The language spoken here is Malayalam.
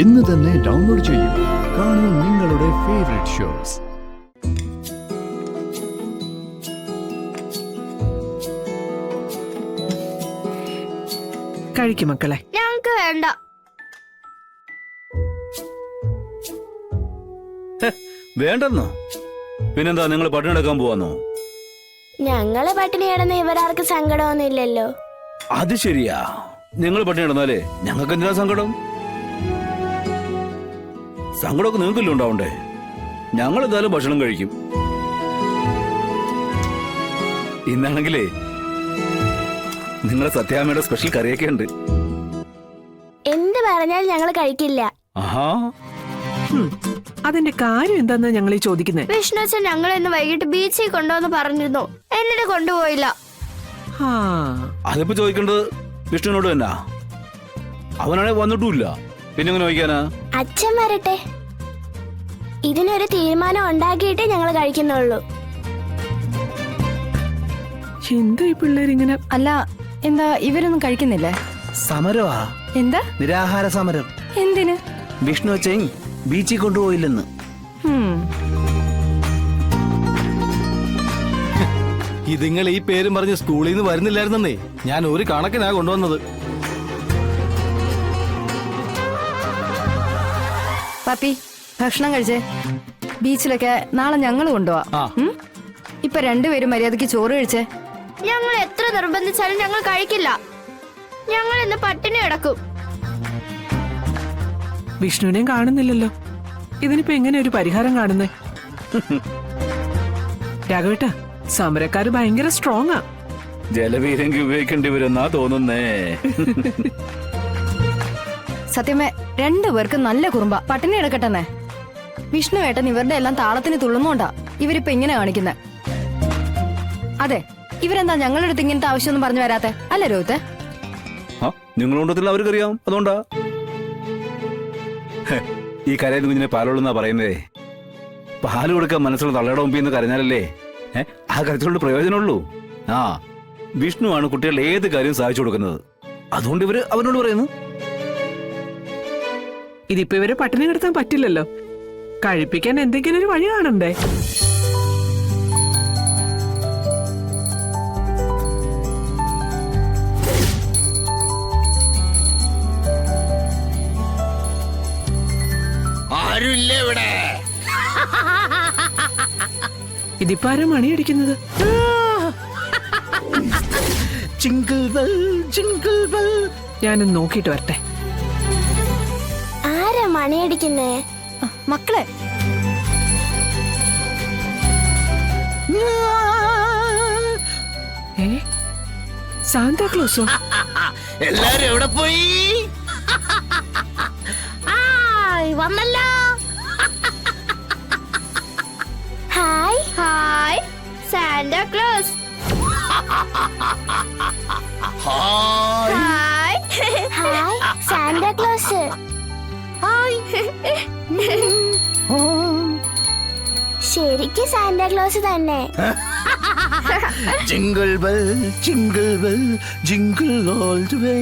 ഇന്ന് തന്നെ ഡൗൺലോഡ് ചെയ്യൂ. കാണൂ നിങ്ങളുടെ ഫേവറേറ്റ് ഷോസ്. കഴിക്കും മക്കളെ. ഞങ്ങൾക്ക് വേണ്ട. വേണ്ടെന്നോ? പിന്നെന്താ, നിങ്ങൾ പട്ടിണി എടുക്കാൻ പോവാന്നോ? ഞങ്ങള് പട്ടിണി കിടന്ന് ഇവരാർക്ക് സങ്കടമൊന്നുമില്ലല്ലോ. അത് ശരിയാ, നിങ്ങൾ പട്ടിണി കിടന്നാലേ ഞങ്ങൾക്ക് എന്തിനാ സങ്കടം? സങ്കടമൊക്കെ നിങ്ങൾക്കില്ല ഉണ്ടാവണ്ടേ? ഞങ്ങൾ എന്തായാലും ഭക്ഷണം കഴിക്കും. ഇന്നാണെങ്കിലേ നിങ്ങളെ സത്യാമ്മയുടെ സ്പെഷ്യൽ കറിയൊക്കെ ഉണ്ട്. എന്ത് പറഞ്ഞാൽ ഞങ്ങൾ കഴിക്കില്ല. ആഹാ, അതിന്റെ കാര്യം എന്താന്ന് ഞങ്ങൾ ചോദിക്കുന്നേ. വിഷ്ണുച്ചൻ ഞങ്ങൾ ഇന്ന് വൈകിട്ട് ബീച്ചിൽ കൊണ്ടുവന്ന് പറഞ്ഞിരുന്നു, എന്നിട്ട് കൊണ്ടുപോയില്ല. അതിപ്പോ ചോദിക്കേണ്ടത് വിഷ്ണുവിനോട് തന്നെ. അവനാണെ വന്നിട്ടുമില്ല, പിന്നെ എങ്ങനെ ചോദിക്കാനാ? അച്ഛൻ വരട്ടെ, ഇതിനൊരു തീരുമാനം ഉണ്ടാക്കിയിട്ടേ ഞങ്ങൾ കഴിക്കുന്നുള്ളൂ. എന്താ ഈ പിള്ളേരിങ്ങനെ? അല്ല, എന്താ ഇവരൊന്നും കഴിക്കുന്നില്ലേ? സമരമാ. എന്താ നിരാഹാര സമരം? എന്തിന്? വിഷ്ണു അച്ഛൻ ബീച്ചിൽ കൊണ്ടുപോയില്ലെന്ന്. ഇതിങ്ങൾ ഈ പേരും പറഞ്ഞ് സ്കൂളിൽ നിന്ന് വരുന്നില്ലായിരുന്നേ. ഞാൻ ഒരു കണക്കിനാ കൊണ്ടുവന്നത്. പാപ്പി, ഭക്ഷണം കഴിച്ചേ. ബീച്ചിലൊക്കെ നാളെ ഞങ്ങൾ കൊണ്ടുപോവാം. ഇപ്പൊ രണ്ടുപേരും മര്യാദക്ക് ചോറ് കഴിച്ചേ. ഞങ്ങൾ എത്ര നിർബന്ധിച്ചാലും ഞങ്ങൾ കഴിക്കില്ല. ഞങ്ങൾ ഇന്ന് പട്ടിണി കിടക്കും. വിഷ്ണുവിനെയും കാണുന്നില്ലല്ലോ. ഇതിനിപ്പോ എങ്ങനെ ഒരു പരിഹാരം കാണുന്നേ? രാഘവേട്ട, സമരക്കാര് ഭയങ്കര സ്ട്രോങ് ആ. ജലവീരങ്കി ഉപയോഗിക്കേണ്ടി വരുന്നാ തോന്നുന്നേ. സത്യമേ, രണ്ടുപേർക്ക് നല്ല കുറുമ്പ. പട്ടിണി കിടക്കട്ടെന്നേ. വിഷ്ണു ഏട്ടൻ ഇവരുടെ എല്ലാം താളത്തിന് തുള്ളുന്നോണ്ടാ ഇവരിപ്പൊ ഇങ്ങനെ കാണിക്കുന്നെ. അതെ, ഇവരെന്താ ഞങ്ങളുടെ അടുത്ത് ഇങ്ങനത്തെ ആവശ്യമൊന്നും പറഞ്ഞു വരാത്തെ? അല്ലേ രോഹിത്തെ? നിങ്ങളുണ്ടത്തില്ല, അവർക്കറിയാം, അതുകൊണ്ടാ. ഈ കരയിൽ കുഞ്ഞിനെ പാലുള്ളൂന്നാ പറയുന്നതേ. പാല് കൊടുക്കാൻ മനസ്സുള്ള തള്ളയുടെ മുമ്പിൽ നിന്ന് കരഞ്ഞാലല്ലേ ആ കരച്ചിലുള്ള പ്രയോജനമുള്ളൂ. ആ, വിഷ്ണു ആണ് കുട്ടികളുടെ ഏത് കാര്യം സഹായിച്ചു കൊടുക്കുന്നത്. അതുകൊണ്ട് ഇവര് അവനോട് പറയുന്നു. ഇതിപ്പോ ഇവരെ പട്ടിണി കിടത്താൻ പറ്റില്ലല്ലോ. കഴിപ്പിക്കാൻ എന്തെങ്കിലും ഒരു വഴി കാണണ്ടേ? ഇതിപ്പോ ആരാ മണിയടിക്കുന്നത്? ഞാനൊന്ന് നോക്കിട്ട് വരട്ടെ. ആരാ മണിയടിക്കുന്നേ? മക്കളെ, സാന്താക്ലോസോ? എല്ലാരും എവിടെ പോയി? വന്നല്ലോ. Hi hi Santa Claus. Hi hi Santa Claus. ശരിക്കും സാന്താക്ലോസ് തന്നെ. Jingle bell jingle bell jingle all the way.